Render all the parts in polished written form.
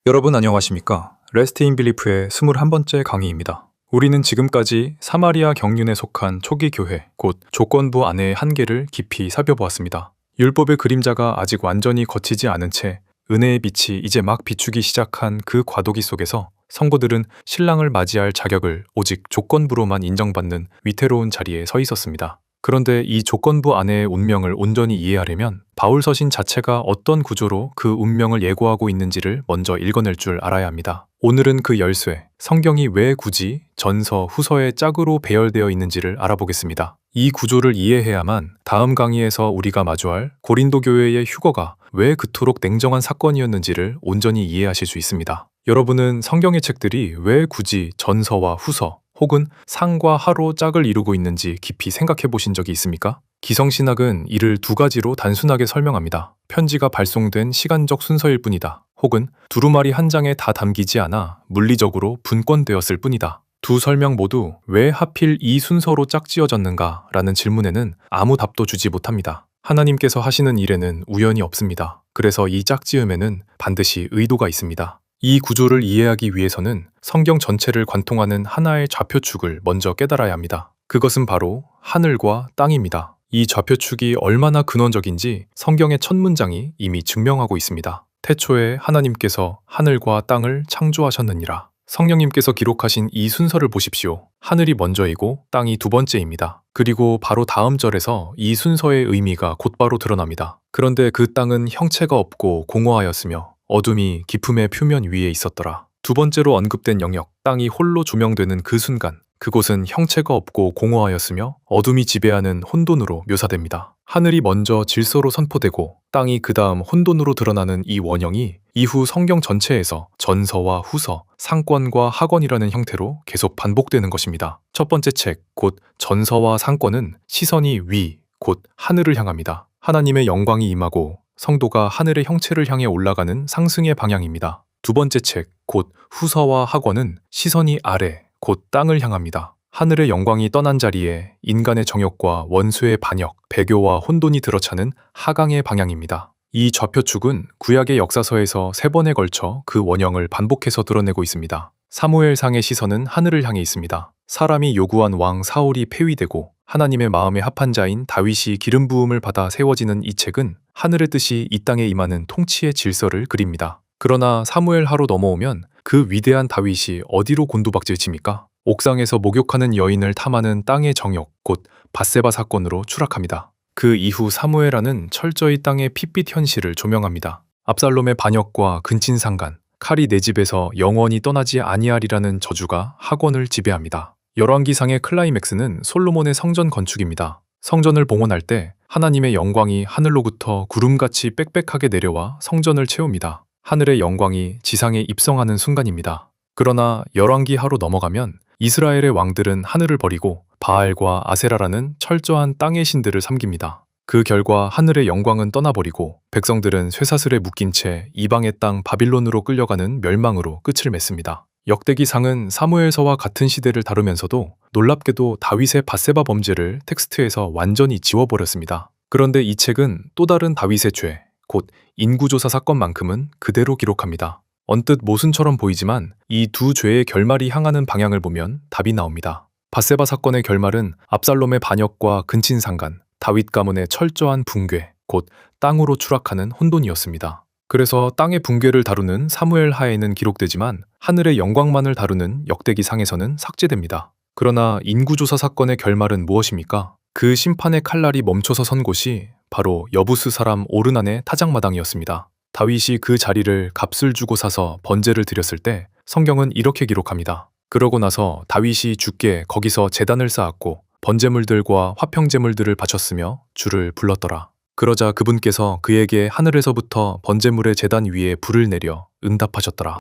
여러분 안녕하십니까? 레스트 인 빌리프의 21번째 강의입니다. 우리는 지금까지 사마리아 경륜에 속한 초기 교회, 곧 조건부 안의 한계를 깊이 살펴보았습니다. 율법의 그림자가 아직 완전히 거치지 않은 채 은혜의 빛이 이제 막 비추기 시작한 그 과도기 속에서 성도들은 신랑을 맞이할 자격을 오직 조건부로만 인정받는 위태로운 자리에 서 있었습니다. 그런데 이 조건부 안의 운명을 온전히 이해하려면 바울 서신 자체가 어떤 구조로 그 운명을 예고하고 있는지를 먼저 읽어낼 줄 알아야 합니다. 오늘은 그 열쇠, 성경이 왜 굳이 전서, 후서의 짝으로 배열되어 있는지를 알아보겠습니다. 이 구조를 이해해야만 다음 강의에서 우리가 마주할 고린도 교회의 휴거가 왜 그토록 냉정한 사건이었는지를 온전히 이해하실 수 있습니다. 여러분은 성경의 책들이 왜 굳이 전서와 후서, 혹은 상과 하로 짝을 이루고 있는지 깊이 생각해 보신 적이 있습니까? 기성신학은 이를 두 가지로 단순하게 설명합니다. 편지가 발송된 시간적 순서일 뿐이다. 혹은 두루마리 한 장에 다 담기지 않아 물리적으로 분권되었을 뿐이다. 두 설명 모두 왜 하필 이 순서로 짝지어졌는가 라는 질문에는 아무 답도 주지 못합니다. 하나님께서 하시는 일에는 우연이 없습니다. 그래서 이 짝지음에는 반드시 의도가 있습니다. 이 구조를 이해하기 위해서는 성경 전체를 관통하는 하나의 좌표축을 먼저 깨달아야 합니다. 그것은 바로 하늘과 땅입니다. 이 좌표축이 얼마나 근원적인지 성경의 첫 문장이 이미 증명하고 있습니다. 태초에 하나님께서 하늘과 땅을 창조하셨느니라. 성령님께서 기록하신 이 순서를 보십시오. 하늘이 먼저이고 땅이 두 번째입니다. 그리고 바로 다음 절에서 이 순서의 의미가 곧바로 드러납니다. 그런데 그 땅은 형체가 없고 공허하였으며 어둠이 깊음의 표면 위에 있었더라. 두 번째로 언급된 영역, 땅이 홀로 조명되는 그 순간, 그곳은 형체가 없고 공허하였으며 어둠이 지배하는 혼돈으로 묘사됩니다. 하늘이 먼저 질서로 선포되고 땅이 그 다음 혼돈으로 드러나는 이 원형이 이후 성경 전체에서 전서와 후서, 상권과 하권이라는 형태로 계속 반복되는 것입니다. 첫 번째 책, 곧 전서와 상권은 시선이 위, 곧 하늘을 향합니다. 하나님의 영광이 임하고 성도가 하늘의 형체를 향해 올라가는 상승의 방향입니다. 두 번째 책, 곧 후서와 하권은 시선이 아래, 곧 땅을 향합니다. 하늘의 영광이 떠난 자리에 인간의 정욕과 원수의 반역, 배교와 혼돈이 들어차는 하강의 방향입니다. 이 좌표축은 구약의 역사서에서 3번에 걸쳐 그 원형을 반복해서 드러내고 있습니다. 사무엘상의 시선은 하늘을 향해 있습니다. 사람이 요구한 왕 사울이 폐위되고 하나님의 마음에 합한 자인 다윗이 기름 부음을 받아 세워지는 이 책은 하늘의 뜻이 이 땅에 임하는 통치의 질서를 그립니다. 그러나 사무엘하로 넘어오면 그 위대한 다윗이 어디로 곤두박질칩니까? 옥상에서 목욕하는 여인을 탐하는 땅의 정욕, 곧 밧세바 사건으로 추락합니다. 그 이후 사무엘하는 철저히 땅의 핏빛 현실을 조명합니다. 압살롬의 반역과 근친상간, 칼이 내 집에서 영원히 떠나지 아니하리라는 저주가 하권을 지배합니다. 열왕기상의 클라이맥스는 솔로몬의 성전 건축입니다. 성전을 봉헌할 때 하나님의 영광이 하늘로부터 구름같이 빽빽하게 내려와 성전을 채웁니다. 하늘의 영광이 지상에 입성하는 순간입니다. 그러나 열왕기하로 넘어가면 이스라엘의 왕들은 하늘을 버리고 바알과 아세라라는 철저한 땅의 신들을 섬깁니다. 그 결과 하늘의 영광은 떠나버리고 백성들은 쇠사슬에 묶인 채 이방의 땅 바빌론으로 끌려가는 멸망으로 끝을 맺습니다. 역대기상은 사무엘서와 같은 시대를 다루면서도 놀랍게도 다윗의 밧세바 범죄를 텍스트에서 완전히 지워버렸습니다. 그런데 이 책은 또 다른 다윗의 죄, 곧 인구조사 사건만큼은 그대로 기록합니다. 언뜻 모순처럼 보이지만 이 두 죄의 결말이 향하는 방향을 보면 답이 나옵니다. 밧세바 사건의 결말은 압살롬의 반역과 근친상간, 다윗 가문의 철저한 붕괴, 곧 땅으로 추락하는 혼돈이었습니다. 그래서 땅의 붕괴를 다루는 사무엘 하에는 기록되지만 하늘의 영광만을 다루는 역대기상에서는 삭제됩니다. 그러나 인구조사 사건의 결말은 무엇입니까? 그 심판의 칼날이 멈춰서 선 곳이 바로 여부스 사람 오르난의 타작마당이었습니다. 다윗이 그 자리를 값을 주고 사서 번제를 드렸을 때 성경은 이렇게 기록합니다. 그러고 나서 다윗이 주께 거기서 제단을 쌓았고 번제물들과 화평제물들을 바쳤으며 주를 불렀더라. 그러자 그분께서 그에게 하늘에서부터 번제물의 제단 위에 불을 내려 응답하셨더라.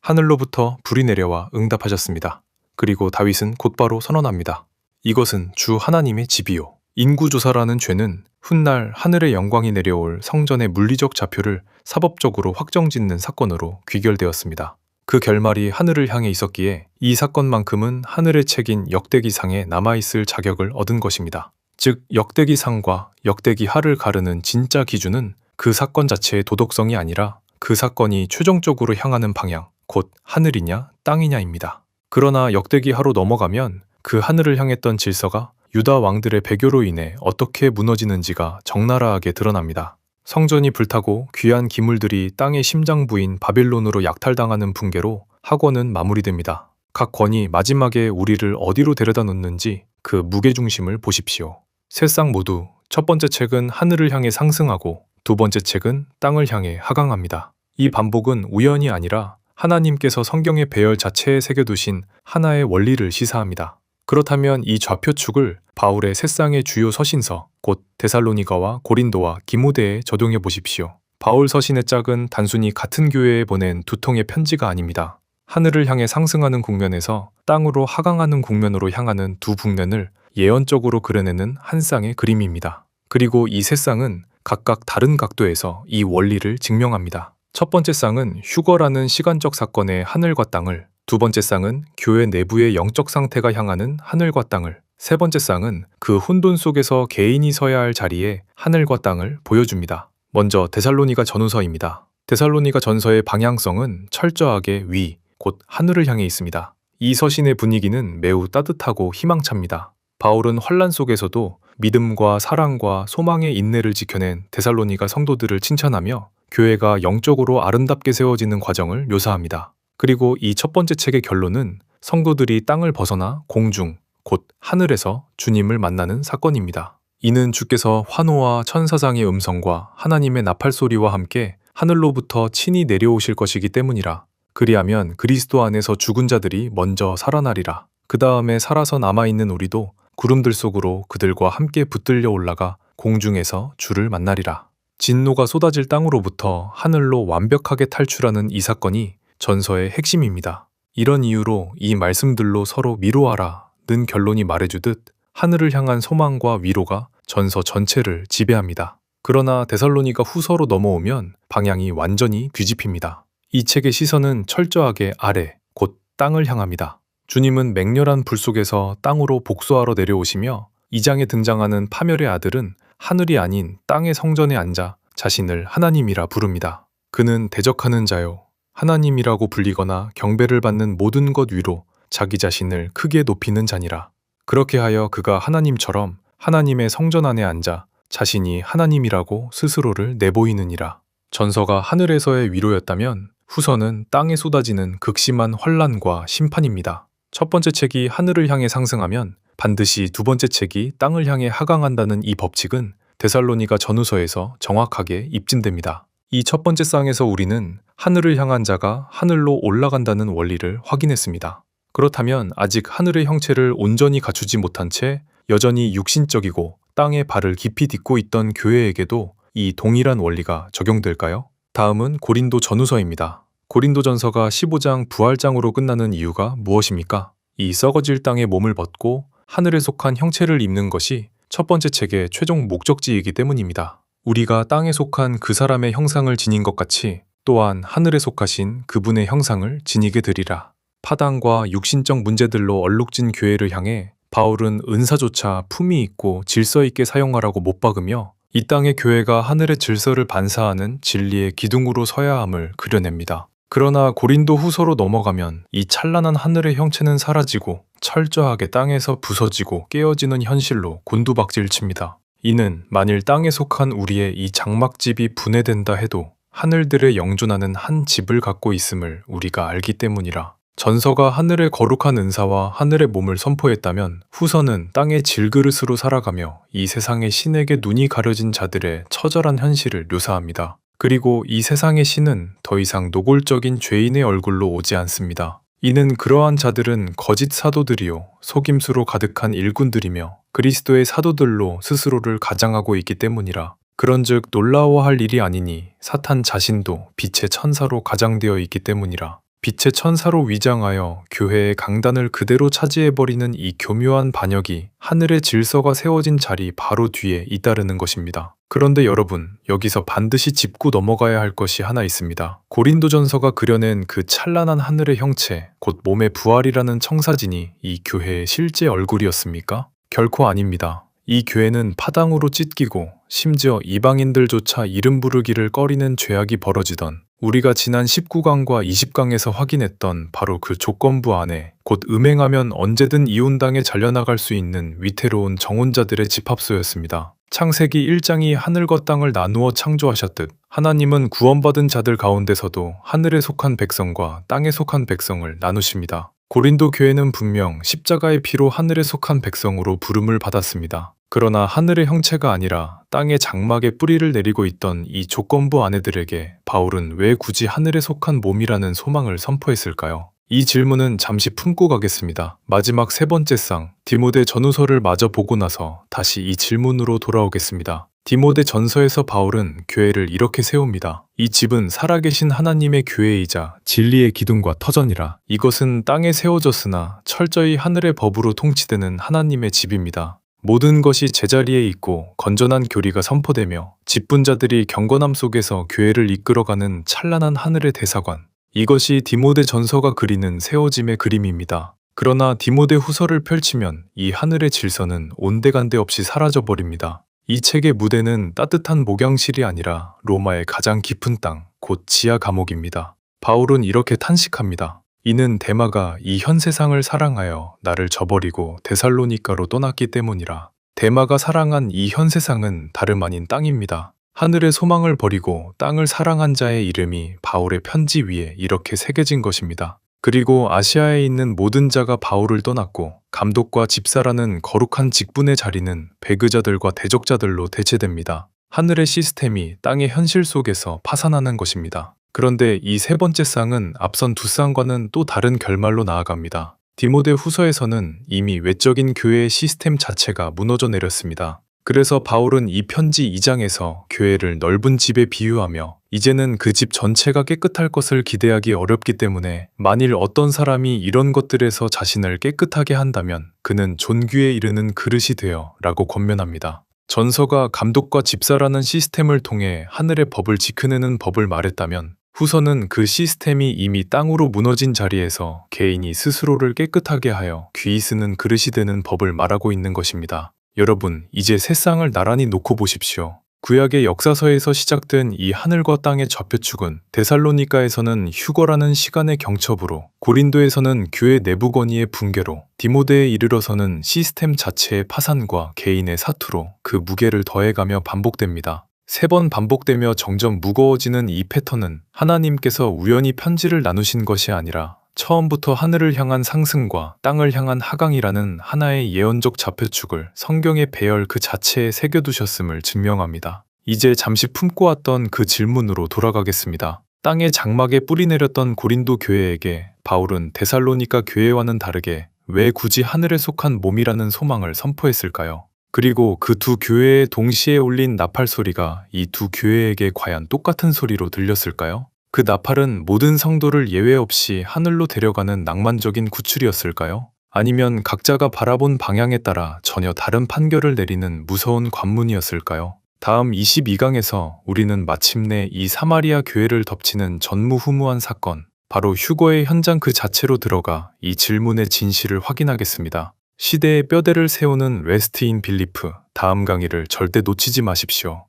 하늘로부터 불이 내려와 응답하셨습니다. 그리고 다윗은 곧바로 선언합니다. 이것은 주 하나님의 집이요. 인구조사라는 죄는 훗날 하늘의 영광이 내려올 성전의 물리적 좌표를 사법적으로 확정짓는 사건으로 귀결되었습니다. 그 결말이 하늘을 향해 있었기에 이 사건만큼은 하늘의 책인 역대기상에 남아있을 자격을 얻은 것입니다. 즉 역대기상과 역대기하를 가르는 진짜 기준은 그 사건 자체의 도덕성이 아니라 그 사건이 최종적으로 향하는 방향, 곧 하늘이냐 땅이냐입니다. 그러나 역대기하로 넘어가면 그 하늘을 향했던 질서가 유다 왕들의 배교로 인해 어떻게 무너지는지가 적나라하게 드러납니다. 성전이 불타고 귀한 기물들이 땅의 심장부인 바빌론으로 약탈당하는 붕괴로 학원은 마무리됩니다. 각 권이 마지막에 우리를 어디로 데려다 놓는지 그 무게중심을 보십시오. 세 쌍 모두 첫 번째 책은 하늘을 향해 상승하고 두 번째 책은 땅을 향해 하강합니다. 이 반복은 우연이 아니라 하나님께서 성경의 배열 자체에 새겨두신 하나의 원리를 시사합니다. 그렇다면 이 좌표축을 바울의 세 쌍의 주요 서신서, 곧 데살로니가와 고린도와 디모데에 적용해 보십시오. 바울 서신의 짝은 단순히 같은 교회에 보낸 두 통의 편지가 아닙니다. 하늘을 향해 상승하는 국면에서 땅으로 하강하는 국면으로 향하는 두 북면을 예언적으로 그려내는 한 쌍의 그림입니다. 그리고 이 세 쌍은 각각 다른 각도에서 이 원리를 증명합니다. 첫 번째 쌍은 휴거라는 시간적 사건의 하늘과 땅을, 두 번째 쌍은 교회 내부의 영적 상태가 향하는 하늘과 땅을, 세 번째 쌍은 그 혼돈 속에서 개인이 서야 할 자리에 하늘과 땅을 보여줍니다. 먼저 데살로니가 전후서입니다. 데살로니가 전서의 방향성은 철저하게 위, 곧 하늘을 향해 있습니다. 이 서신의 분위기는 매우 따뜻하고 희망찹니다. 바울은 환란 속에서도 믿음과 사랑과 소망의 인내를 지켜낸 데살로니가 성도들을 칭찬하며 교회가 영적으로 아름답게 세워지는 과정을 묘사합니다. 그리고 이 첫 번째 책의 결론은 성도들이 땅을 벗어나 공중, 곧 하늘에서 주님을 만나는 사건입니다. 이는 주께서 환호와 천사장의 음성과 하나님의 나팔 소리와 함께 하늘로부터 친히 내려오실 것이기 때문이라. 그리하면 그리스도 안에서 죽은 자들이 먼저 살아나리라. 그 다음에 살아서 남아있는 우리도 구름들 속으로 그들과 함께 붙들려 올라가 공중에서 주를 만나리라. 진노가 쏟아질 땅으로부터 하늘로 완벽하게 탈출하는 이 사건이 전서의 핵심입니다. 이런 이유로 이 말씀들로 서로 위로하라는 결론이 말해주듯 하늘을 향한 소망과 위로가 전서 전체를 지배합니다. 그러나 데살로니가 후서로 넘어오면 방향이 완전히 뒤집힙니다. 이 책의 시선은 철저하게 아래, 곧 땅을 향합니다. 주님은 맹렬한 불 속에서 땅으로 복수하러 내려오시며 이 장에 등장하는 파멸의 아들은 하늘이 아닌 땅의 성전에 앉아 자신을 하나님이라 부릅니다. 그는 대적하는 자요, 하나님이라고 불리거나 경배를 받는 모든 것 위로 자기 자신을 크게 높이는 자니라. 그렇게 하여 그가 하나님처럼 하나님의 성전 안에 앉아 자신이 하나님이라고 스스로를 내보이느니라. 전서가 하늘에서의 위로였다면 후서는 땅에 쏟아지는 극심한 환란과 심판입니다. 첫 번째 책이 하늘을 향해 상승하면 반드시 두 번째 책이 땅을 향해 하강한다는 이 법칙은 데살로니가 전후서에서 정확하게 입증됩니다. 이 첫 번째 쌍에서 우리는 하늘을 향한 자가 하늘로 올라간다는 원리를 확인했습니다. 그렇다면 아직 하늘의 형체를 온전히 갖추지 못한 채 여전히 육신적이고 땅에 발을 깊이 딛고 있던 교회에게도 이 동일한 원리가 적용될까요? 다음은 고린도 전후서입니다. 고린도전서가 15장 부활장으로 끝나는 이유가 무엇입니까? 이 썩어질 땅의 몸을 벗고 하늘에 속한 형체를 입는 것이 첫 번째 책의 최종 목적지이기 때문입니다. 우리가 땅에 속한 그 사람의 형상을 지닌 것 같이 또한 하늘에 속하신 그분의 형상을 지니게 되리라. 파당과 육신적 문제들로 얼룩진 교회를 향해 바울은 은사조차 품위 있고 질서 있게 사용하라고 못 박으며 이 땅의 교회가 하늘의 질서를 반사하는 진리의 기둥으로 서야 함을 그려냅니다. 그러나 고린도 후서로 넘어가면 이 찬란한 하늘의 형체는 사라지고 철저하게 땅에서 부서지고 깨어지는 현실로 곤두박질칩니다. 이는 만일 땅에 속한 우리의 이 장막집이 분해된다 해도 하늘들에 영존하는 한 집을 갖고 있음을 우리가 알기 때문이라. 전서가 하늘의 거룩한 은사와 하늘의 몸을 선포했다면 후서는 땅의 질그릇으로 살아가며 이 세상의 신에게 눈이 가려진 자들의 처절한 현실을 묘사합니다. 그리고 이 세상의 신은 더 이상 노골적인 죄인의 얼굴로 오지 않습니다. 이는 그러한 자들은 거짓 사도들이요 속임수로 가득한 일꾼들이며 그리스도의 사도들로 스스로를 가장하고 있기 때문이라. 그런즉 놀라워할 일이 아니니 사탄 자신도 빛의 천사로 가장되어 있기 때문이라. 빛의 천사로 위장하여 교회의 강단을 그대로 차지해버리는 이 교묘한 반역이 하늘의 질서가 세워진 자리 바로 뒤에 잇따르는 것입니다. 그런데 여러분, 여기서 반드시 짚고 넘어가야 할 것이 하나 있습니다. 고린도전서가 그려낸 그 찬란한 하늘의 형체, 곧 몸의 부활이라는 청사진이 이 교회의 실제 얼굴이었습니까? 결코 아닙니다. 이 교회는 파당으로 찢기고 심지어 이방인들조차 이름 부르기를 꺼리는 죄악이 벌어지던 우리가 지난 19강과 20강에서 확인했던 바로 그 조건부 안에 곧 음행하면 언제든 이혼당에 잘려나갈 수 있는 위태로운 정혼자들의 집합소였습니다. 창세기 1장이 하늘과 땅을 나누어 창조하셨듯 하나님은 구원받은 자들 가운데서도 하늘에 속한 백성과 땅에 속한 백성을 나누십니다. 고린도 교회는 분명 십자가의 피로 하늘에 속한 백성으로 부름을 받았습니다. 그러나 하늘의 형체가 아니라 땅의 장막에 뿌리를 내리고 있던 이 조건부 아내들에게 바울은 왜 굳이 하늘에 속한 몸이라는 소망을 선포했을까요? 이 질문은 잠시 품고 가겠습니다. 마지막 세 번째 쌍, 디모데 전후서를 마저 보고 나서 다시 이 질문으로 돌아오겠습니다. 디모데 전서에서 바울은 교회를 이렇게 세웁니다. 이 집은 살아계신 하나님의 교회이자 진리의 기둥과 터전이라. 이것은 땅에 세워졌으나 철저히 하늘의 법으로 통치되는 하나님의 집입니다. 모든 것이 제자리에 있고 건전한 교리가 선포되며 직분자들이 경건함 속에서 교회를 이끌어가는 찬란한 하늘의 대사관. 이것이 디모데 전서가 그리는 세워짐의 그림입니다. 그러나 디모데 후서를 펼치면 이 하늘의 질서는 온데간데 없이 사라져버립니다. 이 책의 무대는 따뜻한 목양실이 아니라 로마의 가장 깊은 땅, 곧 지하 감옥입니다. 바울은 이렇게 탄식합니다. 이는 데마가 이 현 세상을 사랑하여 나를 저버리고 데살로니가로 떠났기 때문이라. 데마가 사랑한 이 현 세상은 다름 아닌 땅입니다. 하늘의 소망을 버리고 땅을 사랑한 자의 이름이 바울의 편지 위에 이렇게 새겨진 것입니다. 그리고 아시아에 있는 모든 자가 바울을 떠났고 감독과 집사라는 거룩한 직분의 자리는 배교자들과 대적자들로 대체됩니다. 하늘의 시스템이 땅의 현실 속에서 파산하는 것입니다. 그런데 이 세 번째 쌍은 앞선 두 쌍과는 또 다른 결말로 나아갑니다. 디모데 후서에서는 이미 외적인 교회의 시스템 자체가 무너져 내렸습니다. 그래서 바울은 이 편지 2장에서 교회를 넓은 집에 비유하며 이제는 그 집 전체가 깨끗할 것을 기대하기 어렵기 때문에 만일 어떤 사람이 이런 것들에서 자신을 깨끗하게 한다면 그는 존귀에 이르는 그릇이 되어 라고 권면합니다. 전서가 감독과 집사라는 시스템을 통해 하늘의 법을 지켜내는 법을 말했다면 후서는 그 시스템이 이미 땅으로 무너진 자리에서 개인이 스스로를 깨끗하게 하여 귀히 쓰는 그릇이 되는 법을 말하고 있는 것입니다. 여러분, 이제 세 쌍을 나란히 놓고 보십시오. 구약의 역사서에서 시작된 이 하늘과 땅의 좌표축은 데살로니가에서는 휴거라는 시간의 경첩으로, 고린도에서는 교회 내부 건의의 붕괴로, 디모데에 이르러서는 시스템 자체의 파산과 개인의 사투로 그 무게를 더해가며 반복됩니다. 세 번 반복되며 점점 무거워지는 이 패턴은 하나님께서 우연히 편지를 나누신 것이 아니라 처음부터 하늘을 향한 상승과 땅을 향한 하강이라는 하나의 예언적 좌표축을 성경의 배열 그 자체에 새겨두셨음을 증명합니다. 이제 잠시 품고 왔던 그 질문으로 돌아가겠습니다. 땅의 장막에 뿌리 내렸던 고린도 교회에게 바울은 데살로니가 교회와는 다르게 왜 굳이 하늘에 속한 몸이라는 소망을 선포했을까요? 그리고 그 두 교회에 동시에 울린 나팔 소리가 이 두 교회에게 과연 똑같은 소리로 들렸을까요? 그 나팔은 모든 성도를 예외 없이 하늘로 데려가는 낭만적인 구출이었을까요? 아니면 각자가 바라본 방향에 따라 전혀 다른 판결을 내리는 무서운 관문이었을까요? 다음 22강에서 우리는 마침내 이 사마리아 교회를 덮치는 전무후무한 사건, 바로 휴거의 현장 그 자체로 들어가 이 질문의 진실을 확인하겠습니다. 시대의 뼈대를 세우는 레스트 인 빌리프, 다음 강의를 절대 놓치지 마십시오.